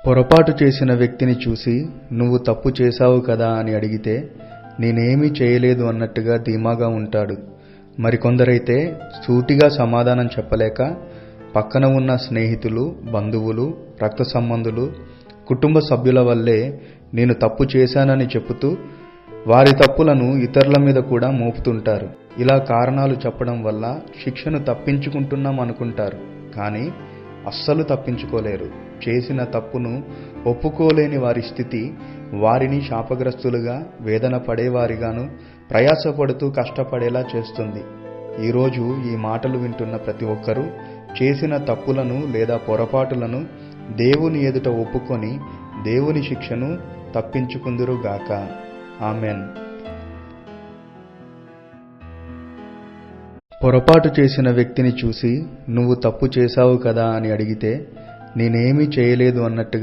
పొరపాటు చేసిన వ్యక్తిని చూసి నువ్వు తప్పు చేశావు కదా అని అడిగితే నేనేమీ చేయలేదు అన్నట్టుగా ధీమాగా ఉంటాడు. మరికొందరైతే సూటిగా సమాధానం చెప్పలేక పక్కన ఉన్న స్నేహితులు, బంధువులు, రక్త సంబంధులు, కుటుంబ సభ్యుల వల్లే నేను తప్పు చేశానని చెబుతూ వారి తప్పులను ఇతరుల మీద కూడా మోపుతుంటారు. ఇలా కారణాలు చెప్పడం వల్ల శిక్షను తప్పించుకుంటున్నాం అనుకుంటారు, కానీ అస్సలు తప్పించుకోలేరు. చేసిన తప్పును ఒప్పుకోలేని వారి స్థితి వారిని శాపగ్రస్తులుగా, వేదన పడేవారిగాను, ప్రయాసపడుతూ కష్టపడేలా చేస్తుంది. ఈరోజు ఈ మాటలు వింటున్న ప్రతి ఒక్కరూ చేసిన తప్పులను లేదా పొరపాటులను దేవుని ఎదుట ఒప్పుకొని దేవుని శిక్షను తప్పించుకుందురుగాక. ఆమెన్. పొరపాటు చేసిన వ్యక్తిని చూసి నువ్వు తప్పు చేశావు కదా అని అడిగితే నేనేమీ చేయలేదు అన్నట్టుగా